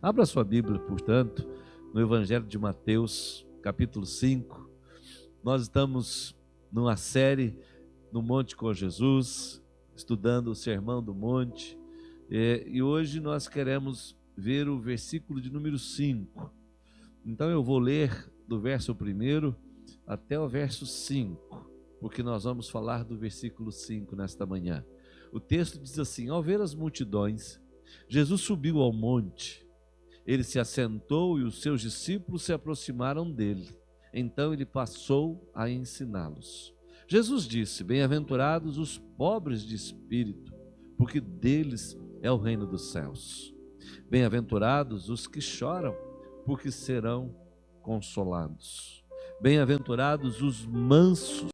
Abra sua Bíblia, portanto, no Evangelho de Mateus, capítulo 5. Nós estamos numa série no Monte com Jesus, estudando o Sermão do Monte, e hoje nós queremos ver o versículo de número 5. Então eu vou ler do verso 1 até o verso 5, porque nós vamos falar do versículo 5 nesta manhã. O texto diz assim: ao ver as multidões, Jesus subiu ao monte. Ele se assentou e os seus discípulos se aproximaram dele. Então ele passou a ensiná-los. Jesus disse: bem-aventurados os pobres de espírito, porque deles é o reino dos céus. Bem-aventurados os que choram, porque serão consolados. Bem-aventurados os mansos,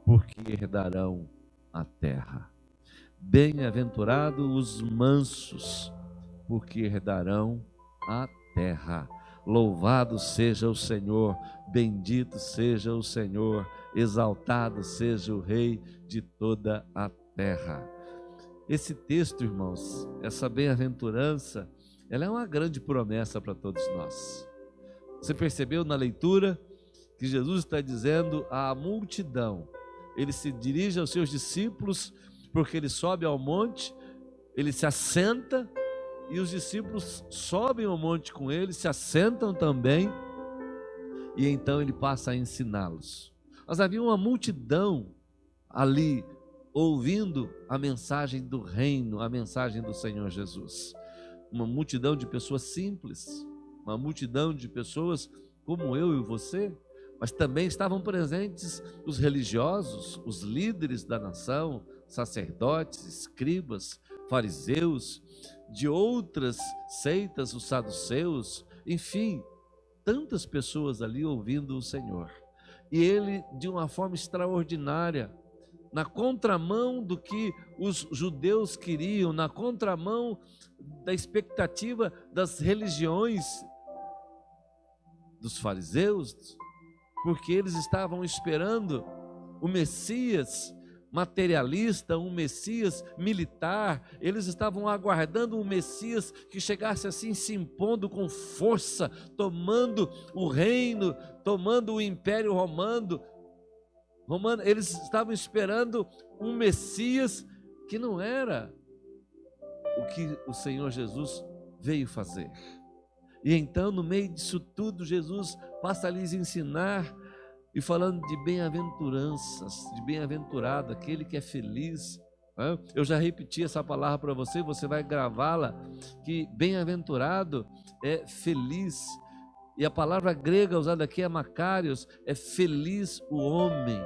porque herdarão a terra. Bem-aventurados os mansos, porque herdarão a terra. Louvado seja o Senhor, bendito seja o Senhor, exaltado seja o Rei de toda a terra. Esse texto, irmãos, essa bem-aventurança, ela é uma grande promessa para todos nós. Você percebeu na leitura que Jesus está dizendo à multidão, ele se dirige aos seus discípulos, porque ele sobe ao monte, ele se assenta, e os discípulos sobem ao monte com ele, se assentam também, e então ele passa a ensiná-los. Mas havia uma multidão ali, ouvindo a mensagem do reino, a mensagem do Senhor Jesus. Uma multidão de pessoas simples, uma multidão de pessoas como eu e você, mas também estavam presentes os religiosos, os líderes da nação, sacerdotes, escribas, fariseus, de outras seitas, os saduceus, enfim, tantas pessoas ali ouvindo o Senhor. E ele, de uma forma extraordinária, na contramão do que os judeus queriam, na contramão da expectativa das religiões dos fariseus, porque eles estavam esperando o Messias materialista, um Messias militar, eles estavam aguardando um Messias que chegasse assim, se impondo com força, tomando o reino, tomando o Império Romano. Eles estavam esperando um Messias que não era o que o Senhor Jesus veio fazer. E então, no meio disso tudo, Jesus passa a lhes ensinar, e falando de bem-aventuranças, de bem-aventurado, aquele que é feliz. Eu já repeti essa palavra para você, você vai gravá-la, que bem-aventurado é feliz. E a palavra grega usada aqui é makarios, é feliz o homem.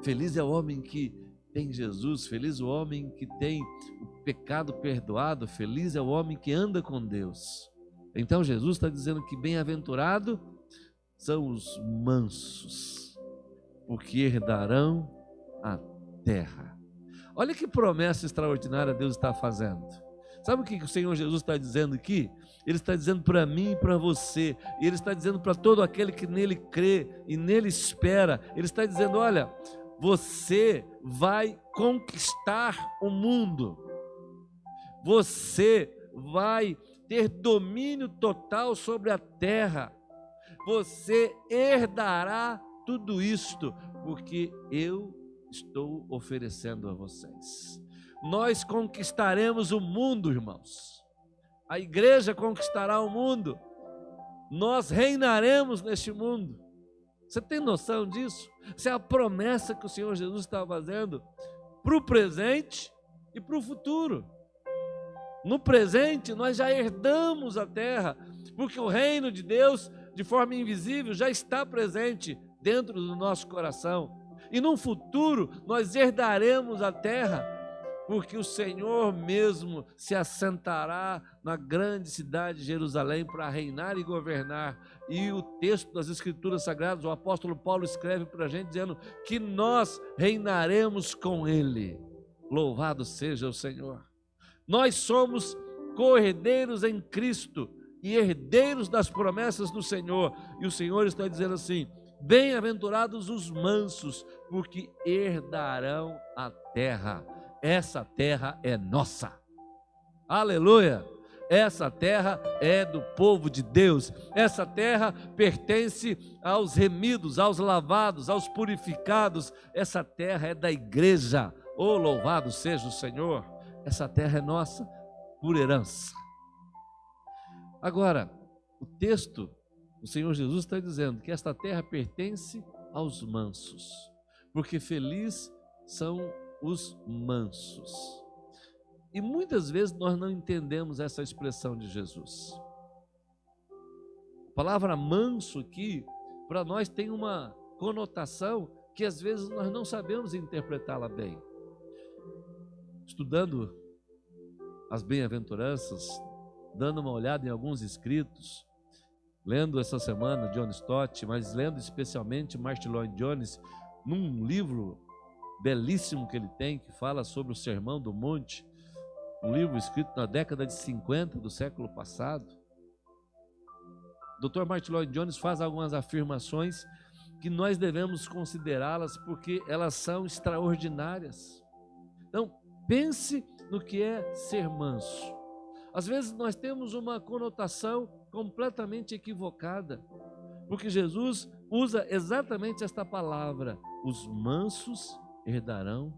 Feliz é o homem que tem Jesus, feliz o homem que tem o pecado perdoado, feliz é o homem que anda com Deus. Então Jesus está dizendo que bem-aventurado são os mansos, porque herdarão a terra. Olha que promessa extraordinária Deus está fazendo. Sabe o que o Senhor Jesus está dizendo aqui? Ele está dizendo para mim e para você, e Ele está dizendo para todo aquele que nele crê e nele espera. Ele está dizendo: olha, você vai conquistar o mundo, você vai ter domínio total sobre a terra, você herdará tudo isto, porque eu estou oferecendo a vocês. Nós conquistaremos o mundo, irmãos. A igreja conquistará o mundo. Nós reinaremos neste mundo. Você tem noção disso? Essa é a promessa que o Senhor Jesus está fazendo para o presente e para o futuro. No presente, nós já herdamos a terra, porque o reino de Deus, de forma invisível, já está presente dentro do nosso coração. E no futuro, nós herdaremos a terra, porque o Senhor mesmo se assentará na grande cidade de Jerusalém para reinar e governar. E o texto das Escrituras Sagradas, o apóstolo Paulo escreve para a gente dizendo que nós reinaremos com Ele. Louvado seja o Senhor. Nós somos co-herdeiros em Cristo e herdeiros das promessas do Senhor. E o Senhor está dizendo assim: bem-aventurados os mansos, porque herdarão a terra. Essa terra é nossa. Aleluia! Essa terra é do povo de Deus. Essa terra pertence aos remidos, aos lavados, aos purificados. Essa terra é da igreja. Oh, louvado seja o Senhor. Essa terra é nossa por herança. Agora, o texto, o Senhor Jesus está dizendo que esta terra pertence aos mansos, porque felizes são os mansos. E muitas vezes nós não entendemos essa expressão de Jesus. A palavra manso aqui, para nós tem uma conotação que às vezes nós não sabemos interpretá-la bem. Estudando as bem-aventuranças, dando uma olhada em alguns escritos, lendo essa semana John Stott, mas lendo especialmente Martyn Lloyd-Jones, num livro belíssimo que ele tem, que fala sobre o Sermão do Monte, um livro escrito na década de 50 do século passado. O Dr. Martyn Lloyd-Jones faz algumas afirmações que nós devemos considerá-las porque elas são extraordinárias. Então, pense no que é ser manso. Às vezes nós temos uma conotação completamente equivocada, porque Jesus usa exatamente esta palavra: os mansos herdarão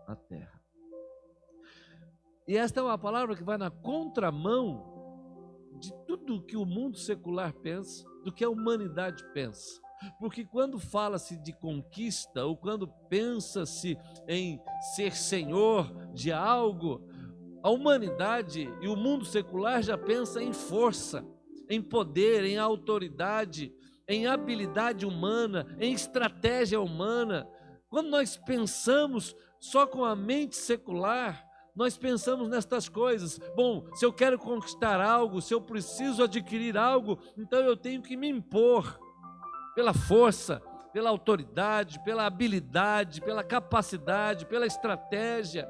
a terra. E esta é uma palavra que vai na contramão de tudo que o mundo secular pensa, do que a humanidade pensa. Porque quando fala-se de conquista, ou quando pensa-se em ser senhor de algo, a humanidade e o mundo secular já pensa em força, em poder, em autoridade, em habilidade humana, em estratégia humana. Quando nós pensamos só com a mente secular, nós pensamos nestas coisas. Bom, se eu quero conquistar algo, se eu preciso adquirir algo, então eu tenho que me impor pela força, pela autoridade, pela habilidade, pela capacidade, pela estratégia.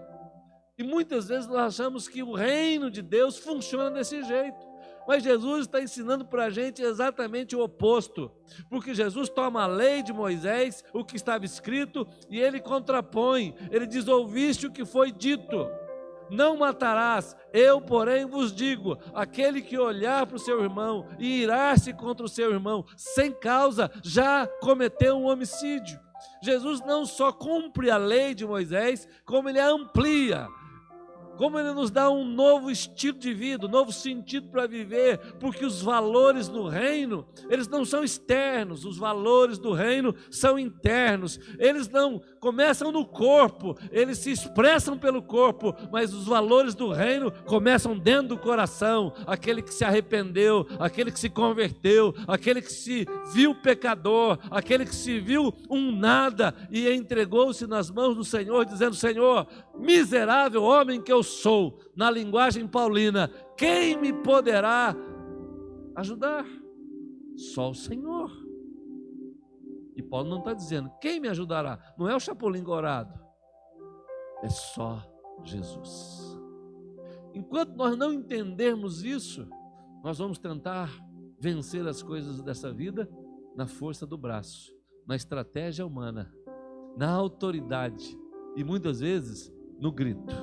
E muitas vezes nós achamos que o reino de Deus funciona desse jeito. Mas Jesus está ensinando para a gente exatamente o oposto. Porque Jesus toma a lei de Moisés, o que estava escrito, e ele contrapõe. Ele diz: ouviste o que foi dito, não matarás. Eu, porém, vos digo, aquele que olhar para o seu irmão e irar-se contra o seu irmão sem causa, já cometeu um homicídio. Jesus não só cumpre a lei de Moisés, como ele a amplia, como ele nos dá um novo estilo de vida, um novo sentido para viver, porque os valores do reino, eles não são externos, os valores do reino são internos. Eles não começam no corpo, eles se expressam pelo corpo, mas os valores do reino começam dentro do coração. Aquele que se arrependeu, aquele que se converteu, aquele que se viu pecador, aquele que se viu um nada e entregou-se nas mãos do Senhor, dizendo: Senhor, miserável homem que eu sou, na linguagem paulina, quem me poderá ajudar? Só o Senhor. E Paulo não está dizendo quem me ajudará, não é o Chapolin Gorado, é só Jesus. Enquanto nós não entendermos isso, nós vamos tentar vencer as coisas dessa vida na força do braço, na estratégia humana, na autoridade e muitas vezes no grito.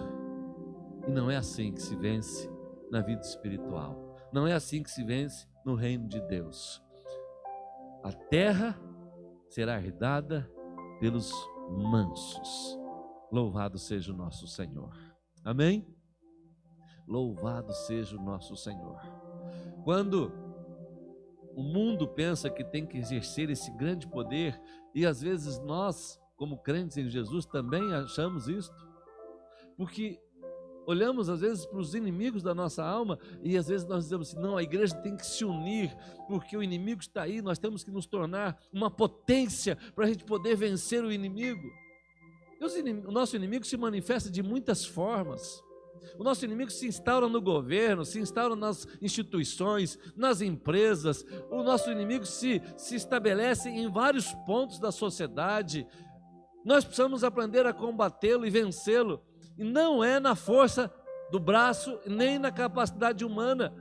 E não é assim que se vence na vida espiritual. Não é assim que se vence no reino de Deus. A terra será herdada pelos mansos. Louvado seja o nosso Senhor. Amém? Louvado seja o nosso Senhor. Quando o mundo pensa que tem que exercer esse grande poder, e às vezes nós, como crentes em Jesus, também achamos isto, porque olhamos às vezes para os inimigos da nossa alma e às vezes nós dizemos assim: não, a igreja tem que se unir, porque o inimigo está aí, nós temos que nos tornar uma potência para a gente poder vencer o inimigo. O nosso inimigo se manifesta de muitas formas. O nosso inimigo se instaura no governo, se instaura nas instituições, nas empresas. O nosso inimigo se estabelece em vários pontos da sociedade. Nós precisamos aprender a combatê-lo e vencê-lo. E não é na força do braço, nem na capacidade humana,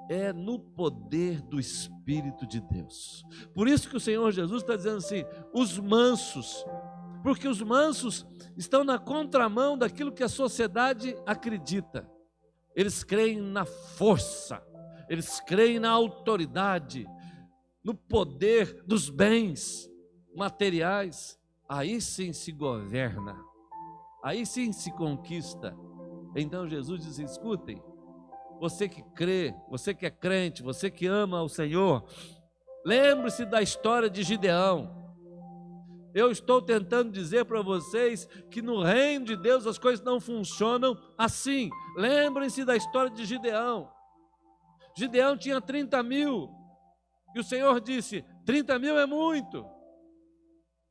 é no poder do Espírito de Deus. Por isso que o Senhor Jesus está dizendo assim: os mansos, porque os mansos estão na contramão daquilo que a sociedade acredita. eles creem na força, eles creem na autoridade, no poder dos bens materiais. Aí sim se governa, aí sim se conquista. Então Jesus diz: escutem, você que crê, você que é crente, você que ama o Senhor, lembre-se da história de Gideão. Eu estou tentando dizer para vocês que no reino de Deus as coisas não funcionam assim. Lembrem-se da história de Gideão. Gideão tinha 30.000 e o Senhor disse: 30.000 é muito.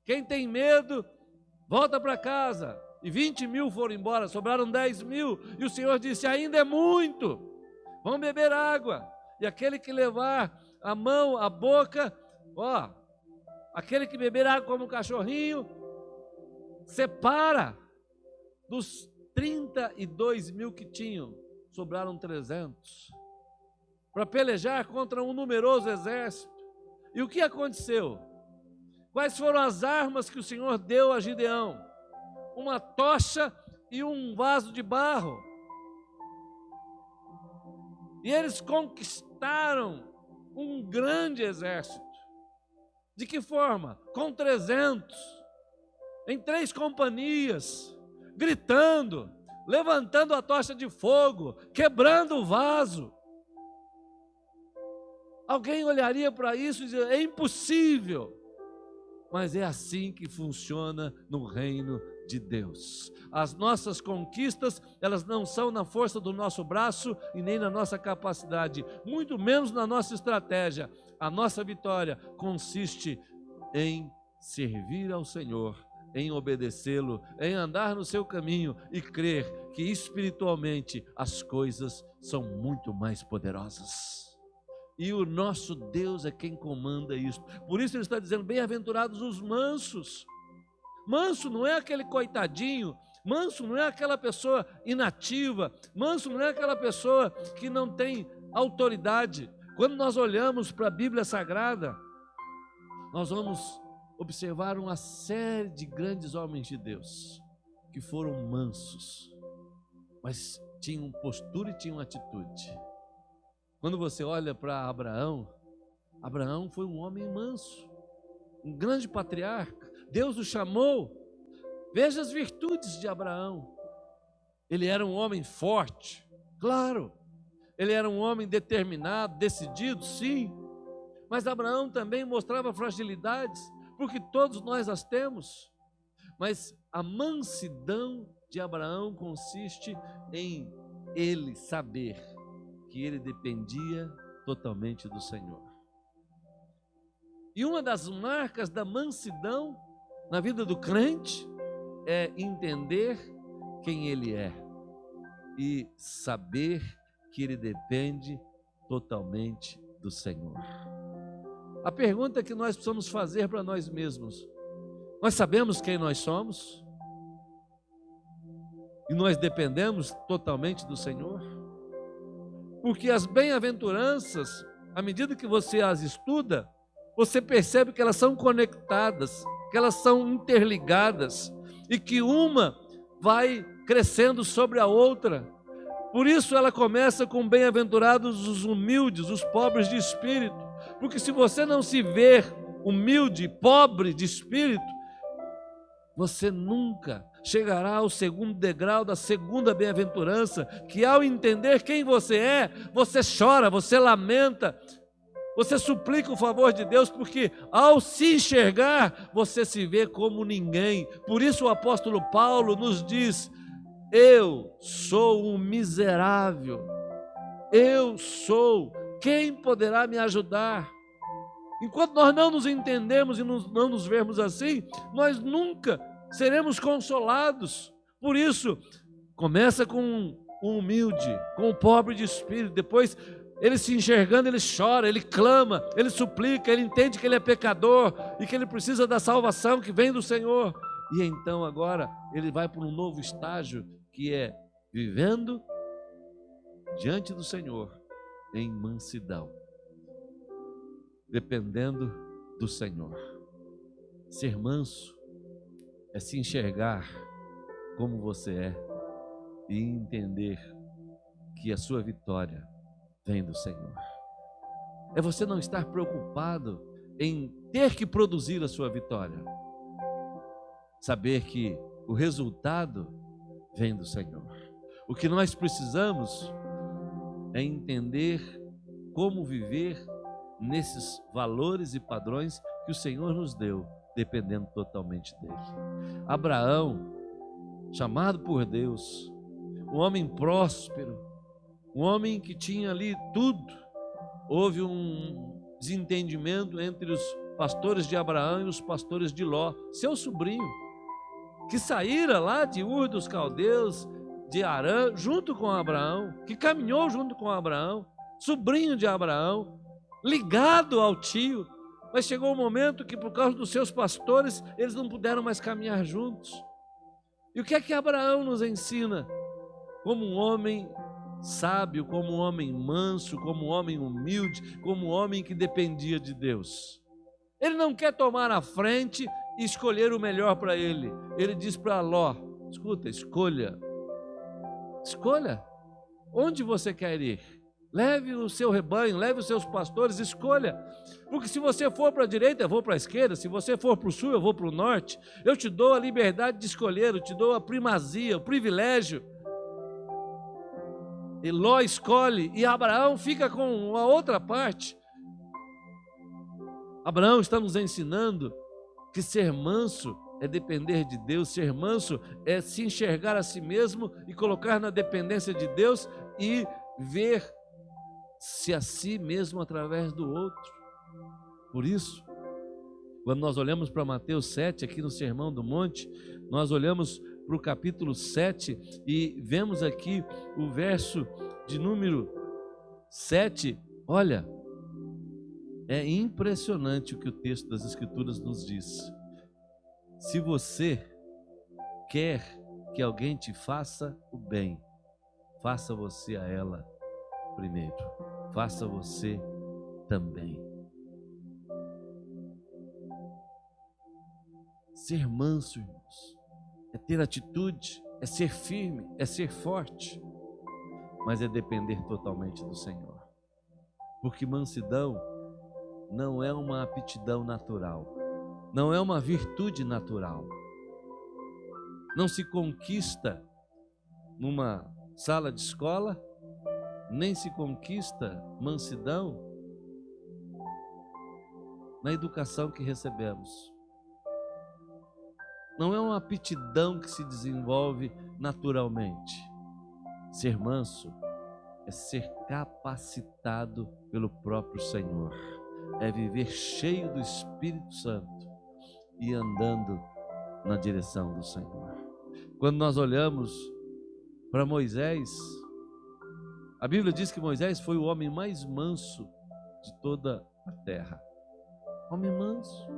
Quem tem medo, volta para casa. E 20.000 foram embora, sobraram 10.000. E o Senhor disse: ainda é muito, vão beber água. E aquele que levar a mão, a boca, aquele que beber água como um cachorrinho, separa. Dos 32.000 que tinham, sobraram 300. Para pelejar contra um numeroso exército. E o que aconteceu? Quais foram as armas que o Senhor deu a Gideão? Uma tocha e um vaso de barro. E eles conquistaram um grande exército. De que forma? Com 300, em 3 companhias, gritando, levantando a tocha de fogo, quebrando o vaso. Alguém olharia para isso e dizer: é impossível. Mas é assim que funciona no reino de Deus. As nossas conquistas, elas não são na força do nosso braço e nem na nossa capacidade, muito menos na nossa estratégia. A nossa vitória consiste em servir ao Senhor, em obedecê-lo, em andar no seu caminho e crer que espiritualmente as coisas são muito mais poderosas. E o nosso Deus é quem comanda isso. Por isso ele está dizendo: bem-aventurados os mansos. Manso não é aquele coitadinho, manso não é aquela pessoa inativa, manso não é aquela pessoa que não tem autoridade. Quando nós olhamos para a Bíblia Sagrada, nós vamos observar uma série de grandes homens de Deus que foram mansos, mas tinham postura e tinham atitude. Quando você olha para Abraão, Abraão foi um homem manso, um grande patriarca. Deus o chamou. Veja as virtudes de Abraão. Ele era um homem forte, claro. Ele era um homem determinado, decidido, sim. Mas Abraão também mostrava fragilidades, porque todos nós as temos. Mas a mansidão de Abraão consiste em ele saber que ele dependia totalmente do Senhor. E uma das marcas da mansidão na vida do crente é entender quem ele é e saber que ele depende totalmente do Senhor. A pergunta que nós precisamos fazer para nós mesmos: nós sabemos quem nós somos? E nós dependemos totalmente do Senhor? Porque as bem-aventuranças, à medida que você as estuda, você percebe que elas são conectadas, que elas são interligadas e que uma vai crescendo sobre a outra. Por isso ela começa com bem-aventurados os humildes, os pobres de espírito. Porque se você não se ver humilde, pobre de espírito, você nunca chegará ao segundo degrau da segunda bem-aventurança, que ao entender quem você é, você chora, você lamenta, você suplica o favor de Deus, porque ao se enxergar, você se vê como ninguém. Por isso o apóstolo Paulo nos diz: eu sou um miserável, eu sou, quem poderá me ajudar? Enquanto nós não nos entendemos e não nos vermos assim, nós nunca seremos consolados. Por isso, começa com o humilde, com o pobre de espírito. Depois, ele se enxergando, ele chora, ele clama, ele suplica, ele entende que ele é pecador e que ele precisa da salvação que vem do Senhor. E então agora ele vai para um novo estágio, que é vivendo diante do Senhor em mansidão, dependendo do Senhor. Ser manso é se enxergar como você é e entender que a sua vitória vem do Senhor. É você não estar preocupado em ter que produzir a sua vitória. Saber que o resultado vem do Senhor. O que nós precisamos é entender como viver nesses valores e padrões que o Senhor nos deu, dependendo totalmente dele. Abraão, chamado por Deus, um homem próspero, um homem que tinha ali tudo. Houve um desentendimento entre os pastores de Abraão e os pastores de Ló, seu sobrinho, que saíra lá de Ur dos Caldeus, de Harã, junto com Abraão, que caminhou junto com Abraão, sobrinho de Abraão, ligado ao tio, mas chegou um momento que, por causa dos seus pastores, eles não puderam mais caminhar juntos. E o que é que Abraão nos ensina? Como um homem sábio, como um homem manso, como um homem humilde, como um homem que dependia de Deus. Ele não quer tomar a frente e escolher o melhor para ele. Ele diz para Ló: escuta, escolha, onde você quer ir. Leve o seu rebanho, leve os seus pastores, escolha. Porque se você for para a direita, eu vou para a esquerda. Se você for para o sul, eu vou para o norte. Eu te dou a liberdade de escolher, eu te dou a primazia, o privilégio. E Ló escolhe, e Abraão fica com a outra parte. Abraão está nos ensinando que ser manso é depender de Deus, ser manso é se enxergar a si mesmo e colocar na dependência de Deus e ver-se a si mesmo através do outro. Por isso, quando nós olhamos para Mateus 7, aqui no Sermão do Monte, nós olhamos para o capítulo 7 e vemos aqui o verso de número 7. Olha, é impressionante o que o texto das Escrituras nos diz. Se você quer que alguém te faça o bem, faça você a ela primeiro. Faça você também. Ser manso, irmãos, é ter atitude, é ser firme, é ser forte, mas é depender totalmente do Senhor. Porque mansidão não é uma aptidão natural, não é uma virtude natural. Não se conquista numa sala de escola, nem se conquista mansidão na educação que recebemos. Não é uma aptidão que se desenvolve naturalmente. Ser manso é ser capacitado pelo próprio Senhor, é viver cheio do Espírito Santo e andando na direção do Senhor. Quando nós olhamos para Moisés, a Bíblia diz que Moisés foi o homem mais manso de toda a terra. Homem manso.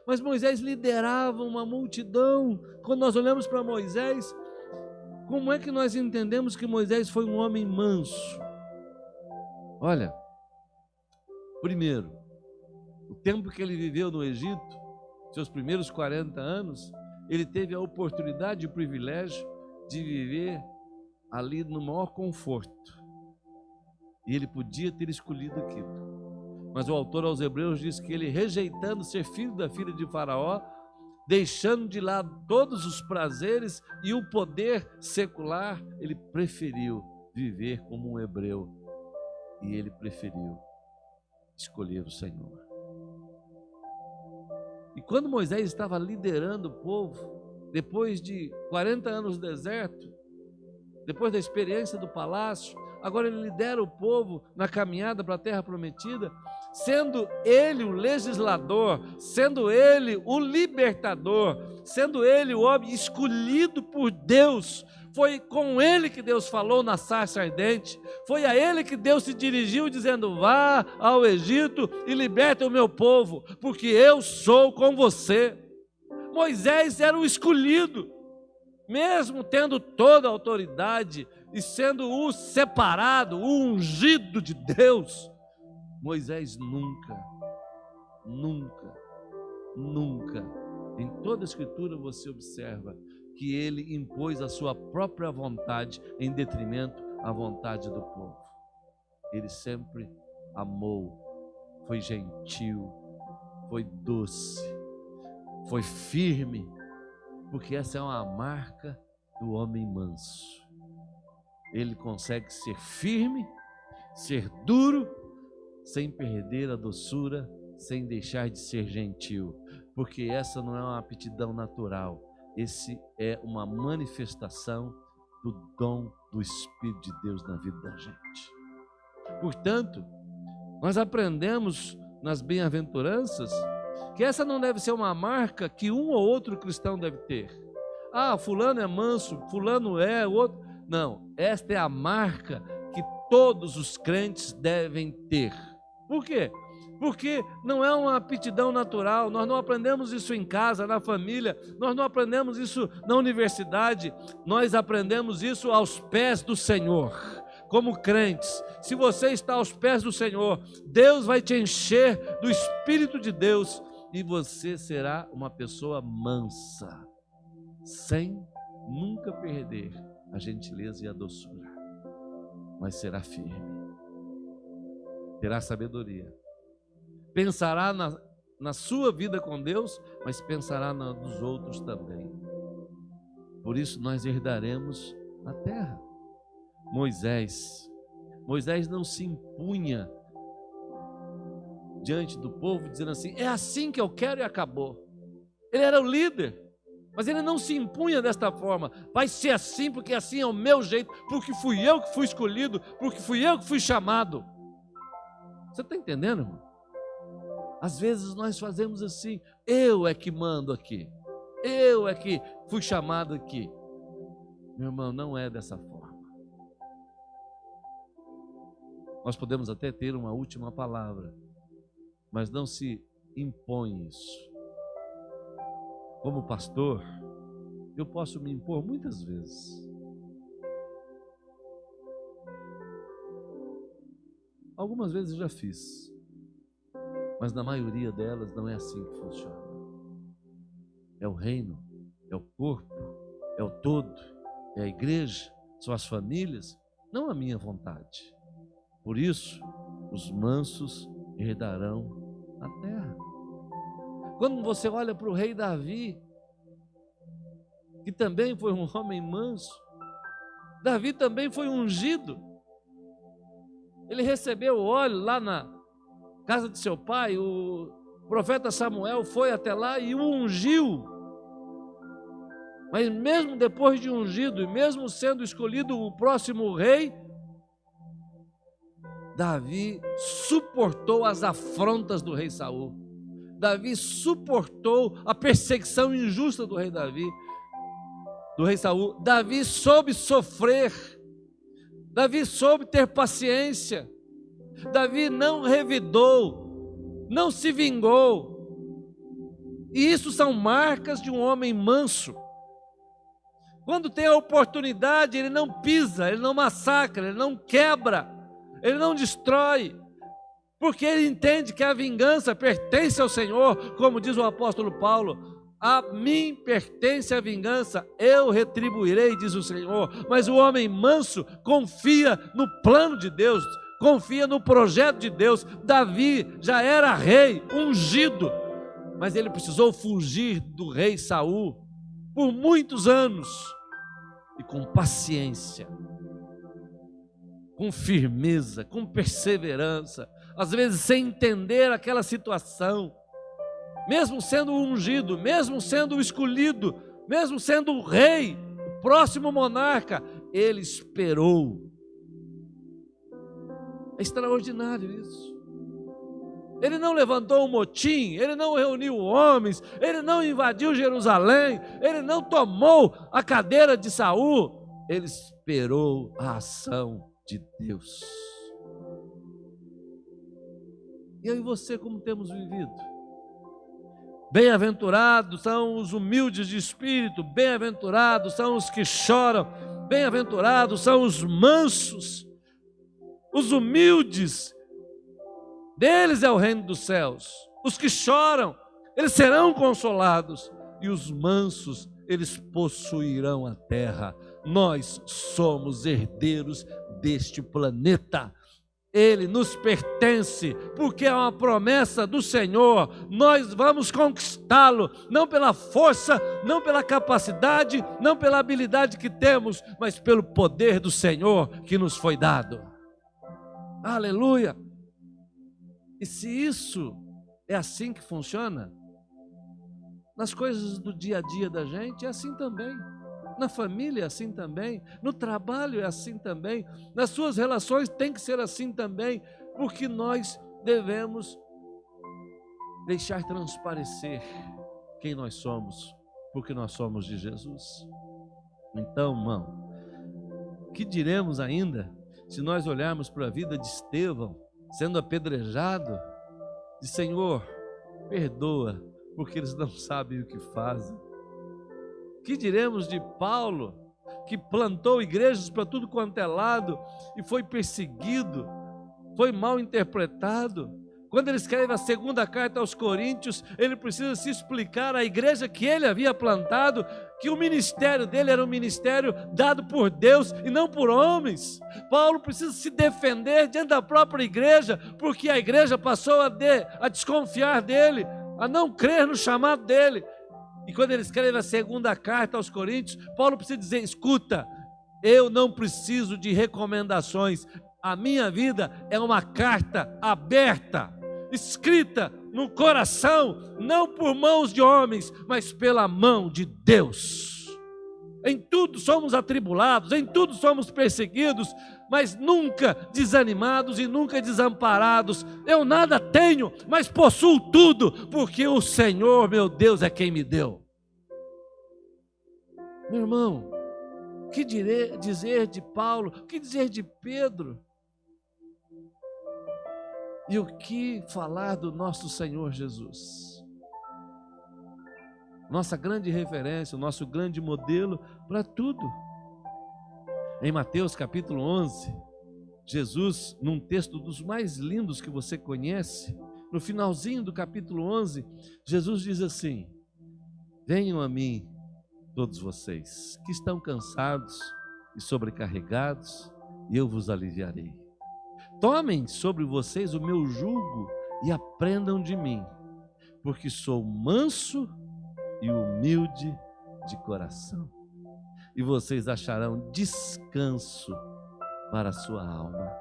Mas Moisés liderava uma multidão. Quando nós olhamos para Moisés, como é que nós entendemos que Moisés foi um homem manso? Olha, primeiro, o tempo que ele viveu no Egito, seus primeiros 40 anos, ele teve a oportunidade e o privilégio de viver ali no maior conforto. E ele podia ter escolhido aquilo. Mas o autor aos Hebreus diz que ele, rejeitando ser filho da filha de Faraó, deixando de lado todos os prazeres e o poder secular, ele preferiu viver como um hebreu. E ele preferiu escolher o Senhor. E quando Moisés estava liderando o povo, depois de 40 anos no deserto, depois da experiência do palácio, agora ele lidera o povo na caminhada para a terra prometida, sendo ele o legislador, sendo ele o libertador, sendo ele o homem escolhido por Deus. Foi com ele que Deus falou na sarça ardente, foi a ele que Deus se dirigiu dizendo: vá ao Egito e liberte o meu povo, porque eu sou com você. Moisés era o escolhido, mesmo tendo toda a autoridade e sendo o separado, o ungido de Deus. Moisés nunca, em toda a Escritura você observa que ele impôs a sua própria vontade em detrimento a vontade do povo. Ele sempre amou, foi gentil, foi doce, foi firme, porque essa é uma marca do homem manso. Ele consegue ser firme, ser duro, sem perder a doçura, sem deixar de ser gentil, porque essa não é uma aptidão natural, esse é uma manifestação do dom do Espírito de Deus na vida da gente. Portanto, nós aprendemos nas bem-aventuranças que essa não deve ser uma marca que um ou outro cristão deve ter. Ah, fulano é manso, fulano é, o outro... Não, esta é a marca que todos os crentes devem ter. Por quê? Porque não é uma aptidão natural, nós não aprendemos isso em casa, na família, nós não aprendemos isso na universidade, nós aprendemos isso aos pés do Senhor. Como crentes, se você está aos pés do Senhor, Deus vai te encher do Espírito de Deus e você será uma pessoa mansa, sem nunca perder a gentileza e a doçura, mas será firme, terá sabedoria, pensará na sua vida com Deus, mas pensará na dos outros também. Por isso nós herdaremos a terra. Moisés não se impunha diante do povo dizendo assim, é assim que eu quero e acabou. Ele era o líder, mas ele não se impunha desta forma, vai ser assim porque assim é o meu jeito, porque fui eu que fui escolhido, porque fui eu que fui chamado. Você está entendendo, irmão? Às vezes nós fazemos assim, eu é que mando aqui, eu é que fui chamado aqui. Meu irmão, não é dessa forma. Nós podemos até ter uma última palavra, mas não se impõe isso. Como pastor, eu posso me impor muitas vezes. Algumas vezes eu já fiz, mas na maioria delas não é assim que funciona. É o reino, é o corpo, é o todo, é a igreja, são as famílias, não a minha vontade. Por isso, os mansos herdarão a terra. Quando você olha para o rei Davi, que também foi um homem manso, Davi também foi ungido. Ele recebeu o óleo lá na casa de seu pai, o profeta Samuel foi até lá e o ungiu. Mas mesmo depois de ungido, e mesmo sendo escolhido o próximo rei, Davi suportou as afrontas do rei Saul. Davi suportou a perseguição injusta do rei Saul. Davi soube sofrer. Davi soube ter paciência. Davi não revidou, não se vingou. E isso são marcas de um homem manso. Quando tem a oportunidade, ele não pisa, ele não massacra, ele não quebra, ele não destrói, porque ele entende que a vingança pertence ao Senhor, como diz o apóstolo Paulo, a mim pertence a vingança, eu retribuirei, diz o Senhor. Mas o homem manso confia no plano de Deus, confia no projeto de Deus. Davi já era rei, ungido, mas ele precisou fugir do rei Saul por muitos anos, e com paciência, com firmeza, com perseverança, às vezes sem entender aquela situação, mesmo sendo ungido, mesmo sendo escolhido, mesmo sendo o rei, o próximo monarca, ele esperou. É extraordinário isso. Ele não levantou um motim, ele não reuniu homens, ele não invadiu Jerusalém, ele não tomou a cadeira de Saul, ele esperou a ação de Deus. E eu e você, como temos vivido? Bem-aventurados são os humildes de espírito, bem-aventurados são os que choram, bem-aventurados são os mansos, os humildes, deles é o reino dos céus. Os que choram, eles serão consolados, e os mansos, eles possuirão a terra. Nós somos herdeiros deste planeta. Ele nos pertence, porque é uma promessa do Senhor. Nós vamos conquistá-lo, não pela força, não pela capacidade, não pela habilidade que temos, mas pelo poder do Senhor que nos foi dado. Aleluia! E se isso é assim que funciona, nas coisas do dia a dia da gente é assim também. Na família é assim também, no trabalho é assim também, nas suas relações tem que ser assim também, porque nós devemos deixar transparecer quem nós somos, porque nós somos de Jesus. Então, irmão, que diremos ainda se nós olharmos para a vida de Estevão, sendo apedrejado, de Senhor, perdoa, porque eles não sabem o que fazem. Que diremos de Paulo, que plantou igrejas para tudo quanto é lado e foi perseguido, foi mal interpretado? Quando ele escreve a segunda carta aos Coríntios, ele precisa se explicar à igreja que ele havia plantado, que o ministério dele era um ministério dado por Deus e não por homens. Paulo precisa se defender diante da própria igreja, porque a igreja passou a desconfiar dele, a não crer no chamado dele. E quando ele escreve a segunda carta aos Coríntios, Paulo precisa dizer: escuta, eu não preciso de recomendações, a minha vida é uma carta aberta, escrita no coração, não por mãos de homens, mas pela mão de Deus. Em tudo somos atribulados, em tudo somos perseguidos, mas nunca desanimados e nunca desamparados. Eu nada tenho, mas possuo tudo, porque o Senhor, meu Deus, é quem me deu. Meu irmão, o que dizer de Paulo? O que dizer de Pedro? E o que falar do nosso Senhor Jesus? Nossa grande referência, o nosso grande modelo para tudo. Em Mateus capítulo 11, Jesus, num texto dos mais lindos que você conhece, no finalzinho do capítulo 11, Jesus diz assim: venham a mim todos vocês que estão cansados e sobrecarregados, e eu vos aliviarei. Tomem sobre vocês o meu jugo e aprendam de mim, porque sou manso e humilde de coração, e vocês acharão descanso para a sua alma,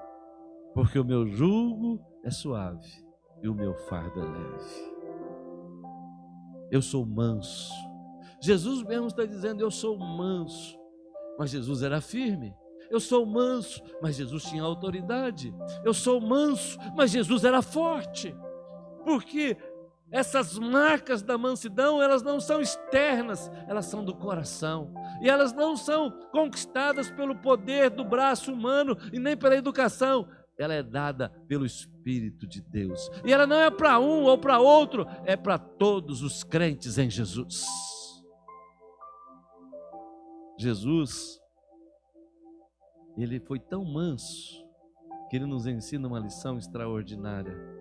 porque o meu jugo é suave e o meu fardo é leve. Eu sou manso. Jesus mesmo está dizendo: eu sou manso, mas Jesus era firme. Eu sou manso, mas Jesus tinha autoridade. Eu sou manso, mas Jesus era forte, porque essas marcas da mansidão, elas não são externas, elas são do coração. E elas não são conquistadas pelo poder do braço humano e nem pela educação. Ela é dada pelo Espírito de Deus. E ela não é para um ou para outro, é para todos os crentes em Jesus. Jesus, ele foi tão manso que ele nos ensina uma lição extraordinária.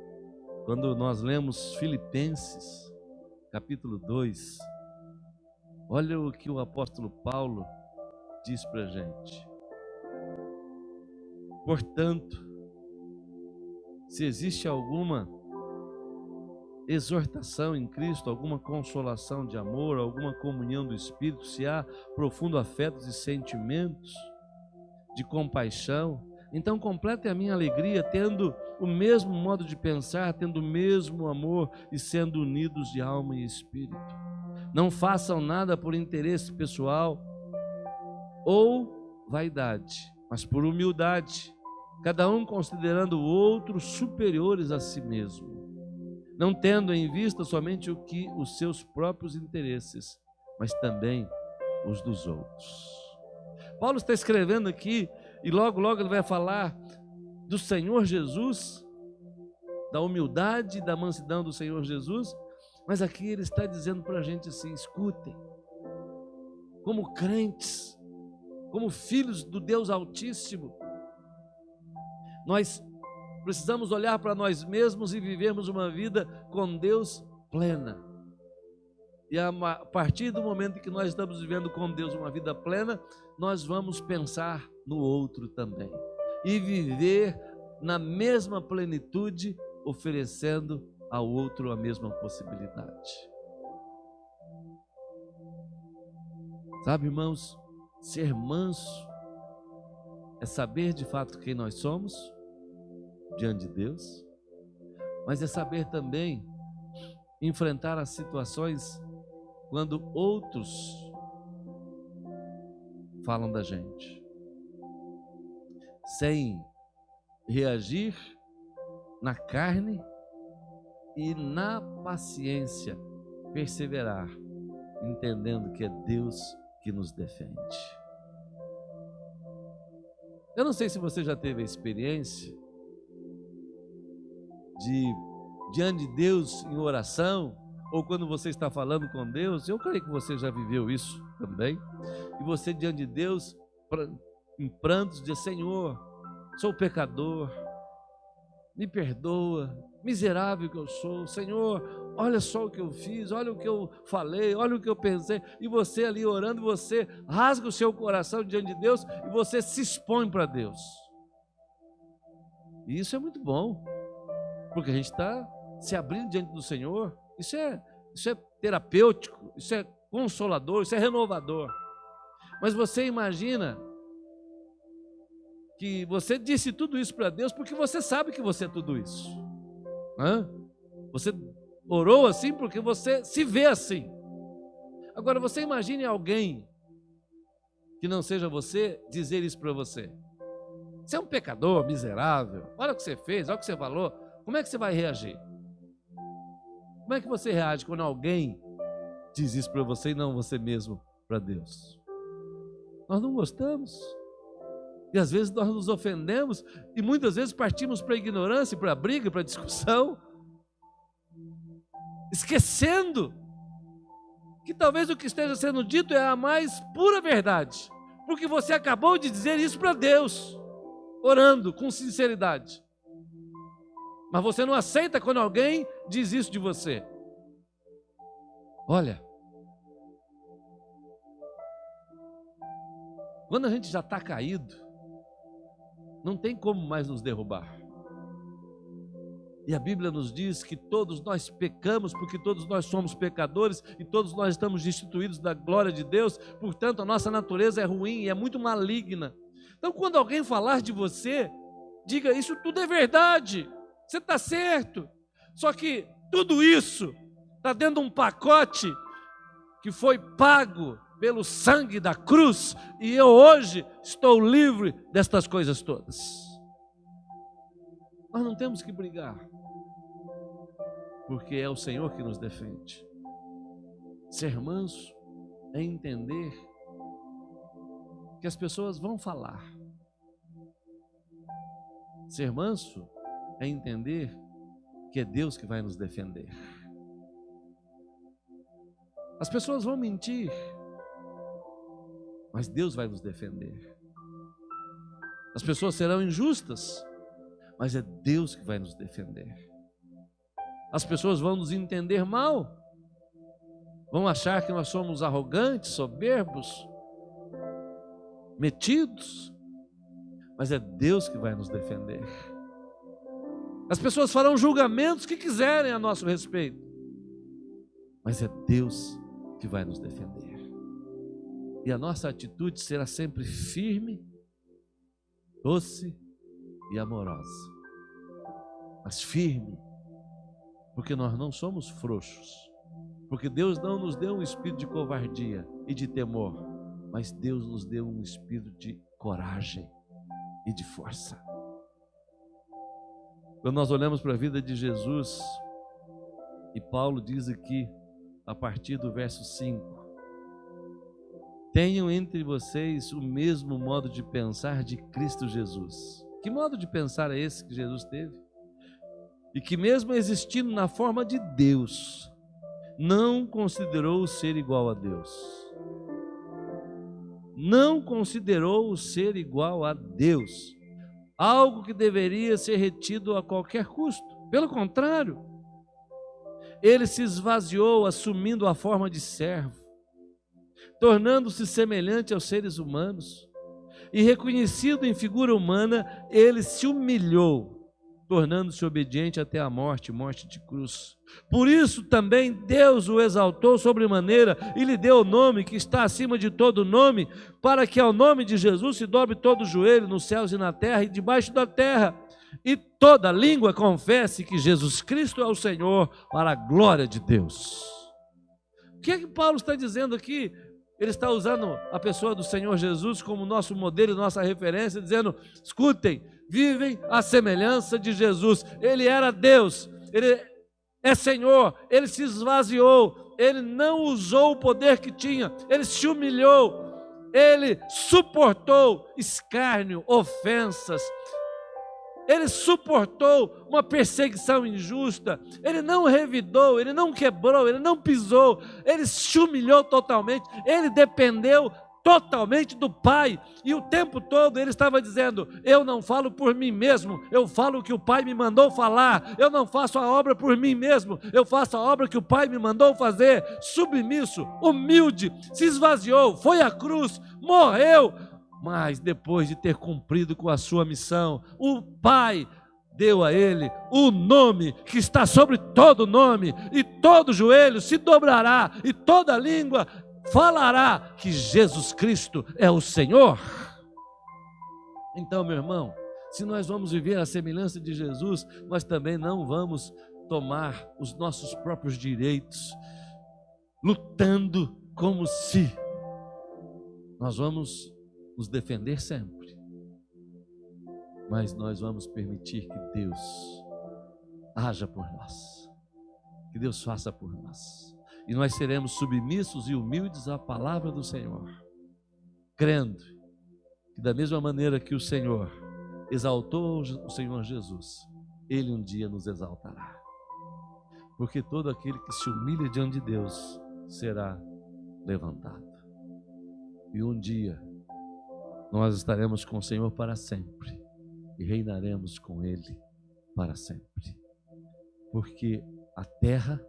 Quando nós lemos Filipenses, capítulo 2, olha o que o apóstolo Paulo diz para a gente. Portanto, se existe alguma exortação em Cristo, alguma consolação de amor, alguma comunhão do Espírito, se há profundo afeto e sentimentos de compaixão, então completem a minha alegria, tendo o mesmo modo de pensar, tendo o mesmo amor e sendo unidos de alma e espírito. Não façam nada por interesse pessoal ou vaidade, mas por humildade, cada um considerando o outro superiores a si mesmo, não tendo em vista somente os seus próprios interesses, mas também os dos outros. Paulo está escrevendo aqui, e logo ele vai falar do Senhor Jesus, da humildade e da mansidão do Senhor Jesus, mas aqui ele está dizendo para a gente assim: escutem, como crentes, como filhos do Deus Altíssimo, nós precisamos olhar para nós mesmos e vivermos uma vida com Deus plena. E a partir do momento que nós estamos vivendo com Deus uma vida plena, nós vamos pensar no outro também. e viver na mesma plenitude, oferecendo ao outro a mesma possibilidade. Sabe, irmãos, ser manso é saber de fato quem nós somos diante de Deus, mas é saber também enfrentar as situações quando outros falam da gente, sem reagir na carne e na paciência, perseverar, entendendo que é Deus que nos defende. Eu não sei se você já teve a experiência de, diante de Deus em oração, ou quando você está falando com Deus, eu creio que você já viveu isso também, e você diante de Deus, em prantos, diz: Senhor, sou pecador, me perdoa, miserável que eu sou, Senhor, olha só o que eu fiz, olha o que eu falei, olha o que eu pensei, e você ali orando, você rasga o seu coração diante de Deus, e você se expõe para Deus, e isso é muito bom, porque a gente está se abrindo diante do Senhor. Isso é terapêutico, isso é consolador, isso é renovador. Mas você imagina que você disse tudo isso para Deus porque você sabe que você é tudo isso. Você orou assim porque você se vê assim. Agora você imagine alguém que não seja você dizer isso para você: você é um pecador miserável, olha o que você fez, olha o que você falou. Como é que você vai reagir? Como é que você reage quando alguém diz isso para você e não você mesmo para Deus? Nós não gostamos. E às vezes nós nos ofendemos e muitas vezes partimos para a ignorância, para a briga, para a discussão, esquecendo que talvez o que esteja sendo dito é a mais pura verdade, porque você acabou de dizer isso para Deus, orando com sinceridade. Mas você não aceita quando alguém diz isso de você. Olha, quando a gente já está caído, não tem como mais nos derrubar. E a Bíblia nos diz que todos nós pecamos, porque todos nós somos pecadores e todos nós estamos destituídos da glória de Deus, portanto a nossa natureza é ruim e é muito maligna. Então quando alguém falar de você, diga: isso tudo é verdade, você está certo, só que tudo isso está dentro de um pacote que foi pago pelo sangue da cruz, e eu hoje estou livre destas coisas todas. Nós não temos que brigar, porque é o Senhor que nos defende. Ser manso é entender que as pessoas vão falar. Ser manso é entender que é Deus que vai nos defender. As pessoas vão mentir, mas Deus vai nos defender. As pessoas serão injustas, mas é Deus que vai nos defender. As pessoas vão nos entender mal, vão achar que nós somos arrogantes, soberbos, metidos, mas é Deus que vai nos defender. As pessoas farão julgamentos que quiserem a nosso respeito, mas é Deus que vai nos defender. E a nossa atitude será sempre firme, doce e amorosa. Mas firme, porque nós não somos frouxos, porque Deus não nos deu um espírito de covardia e de temor, mas Deus nos deu um espírito de coragem e de força. Quando nós olhamos para a vida de Jesus, e Paulo diz aqui, a partir do verso 5, tenham entre vocês o mesmo modo de pensar de Cristo Jesus. Que modo de pensar é esse que Jesus teve? E que mesmo existindo na forma de Deus, não considerou o ser igual a Deus. Não considerou o ser igual a Deus algo que deveria ser retido a qualquer custo. Pelo contrário, ele se esvaziou, assumindo a forma de servo, tornando-se semelhante aos seres humanos, e reconhecido em figura humana, ele se humilhou, tornando-se obediente até a morte, morte de cruz. Por isso também Deus o exaltou sobremaneira e lhe deu o nome que está acima de todo nome, para que ao nome de Jesus se dobre todo o joelho nos céus e na terra e debaixo da terra, e toda língua confesse que Jesus Cristo é o Senhor, para a glória de Deus. O que é que Paulo está dizendo aqui? Ele está usando a pessoa do Senhor Jesus como nosso modelo e nossa referência, dizendo: escutem, vivem a semelhança de Jesus. Ele era Deus, Ele é Senhor, Ele se esvaziou, Ele não usou o poder que tinha, Ele se humilhou, Ele suportou escárnio, ofensas, Ele suportou uma perseguição injusta, Ele não revidou, Ele não quebrou, Ele não pisou, Ele se humilhou totalmente, Ele dependeu totalmente do Pai, e o tempo todo Ele estava dizendo: eu não falo por mim mesmo, eu falo o que o Pai me mandou falar, eu não faço a obra por mim mesmo, eu faço a obra que o Pai me mandou fazer. Submisso, humilde, se esvaziou, foi à cruz, morreu, mas depois de ter cumprido com a sua missão, o Pai deu a ele o nome que está sobre todo nome, e todo joelho se dobrará, e toda língua falará que Jesus Cristo é o Senhor. Então, meu irmão, se nós vamos viver a semelhança de Jesus, nós também não vamos tomar os nossos próprios direitos, lutando como se nós vamos nos defender sempre, mas nós vamos permitir que Deus haja por nós, que Deus faça por nós, e nós seremos submissos e humildes à palavra do Senhor, crendo que da mesma maneira que o Senhor exaltou o Senhor Jesus, Ele um dia nos exaltará, porque todo aquele que se humilha diante de Deus será levantado, e um dia nós estaremos com o Senhor para sempre e reinaremos com Ele para sempre, porque a terra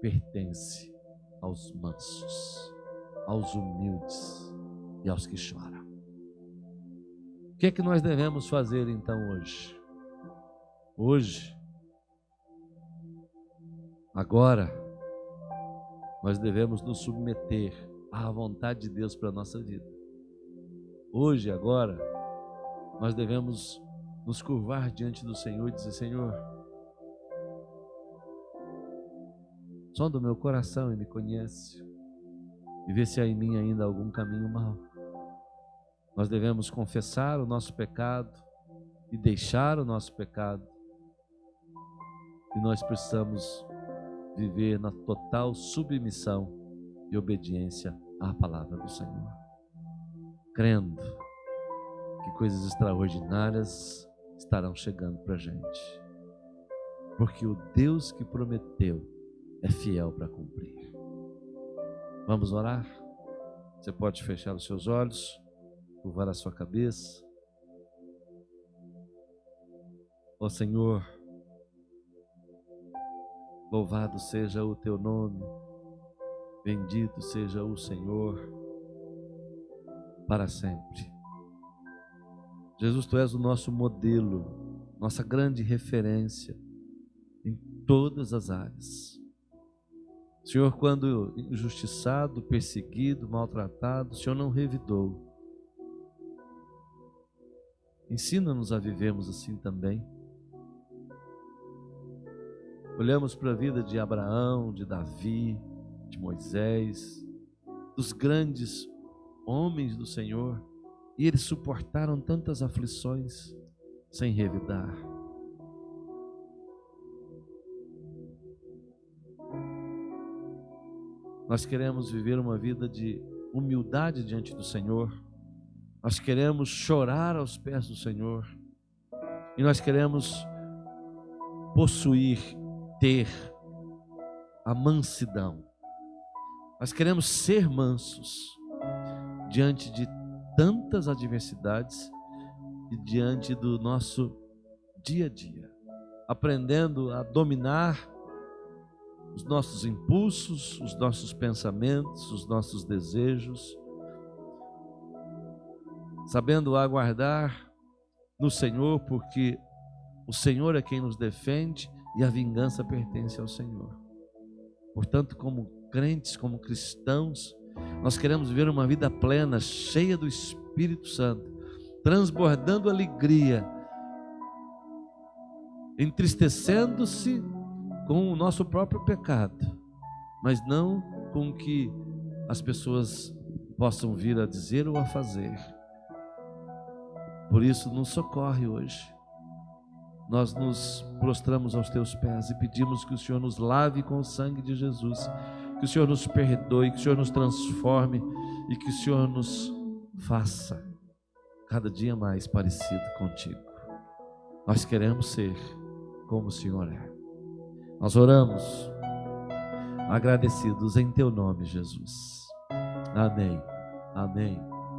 pertence aos mansos, aos humildes e aos que choram. O que é que nós devemos fazer então hoje? Hoje, agora, nós devemos nos submeter à vontade de Deus para a nossa vida. Hoje, agora, nós devemos nos curvar diante do Senhor e dizer: Senhor, sonda o meu coração e me conhece, e vê se há em mim ainda algum caminho mau. Nós devemos confessar o nosso pecado e deixar o nosso pecado, e nós precisamos viver na total submissão e obediência à palavra do Senhor, crendo que coisas extraordinárias estarão chegando para a gente, porque o Deus que prometeu é fiel para cumprir. Vamos orar? Você pode fechar os seus olhos, curvar a sua cabeça. Ó Senhor, louvado seja o teu nome, bendito seja o Senhor para sempre. Jesus, tu és o nosso modelo, nossa grande referência em todas as áreas. Senhor, quando injustiçado, perseguido, maltratado, o Senhor não revidou. Ensina-nos a vivermos assim também. Olhamos para a vida de Abraão, de Davi, de Moisés, dos grandes homens do Senhor, e eles suportaram tantas aflições sem revidar. Nós queremos viver uma vida de humildade diante do Senhor, nós queremos chorar aos pés do Senhor, e nós queremos possuir, ter a mansidão. Nós queremos ser mansos diante de tantas adversidades e diante do nosso dia a dia, aprendendo a dominar os nossos impulsos, os nossos pensamentos, os nossos desejos, sabendo aguardar no Senhor, porque o Senhor é quem nos defende e a vingança pertence ao Senhor. Portanto, como crentes, como cristãos, nós queremos viver uma vida plena, cheia do Espírito Santo, transbordando alegria, entristecendo-se com o nosso próprio pecado, mas não com o que as pessoas possam vir a dizer ou a fazer. Por isso, nos socorre hoje. Nós nos prostramos aos teus pés e pedimos que o Senhor nos lave com o sangue de Jesus, que o Senhor nos perdoe, que o Senhor nos transforme e que o Senhor nos faça cada dia mais parecido contigo. Nós queremos ser como o Senhor é. Nós oramos agradecidos em teu nome, Jesus. Amém. Amém.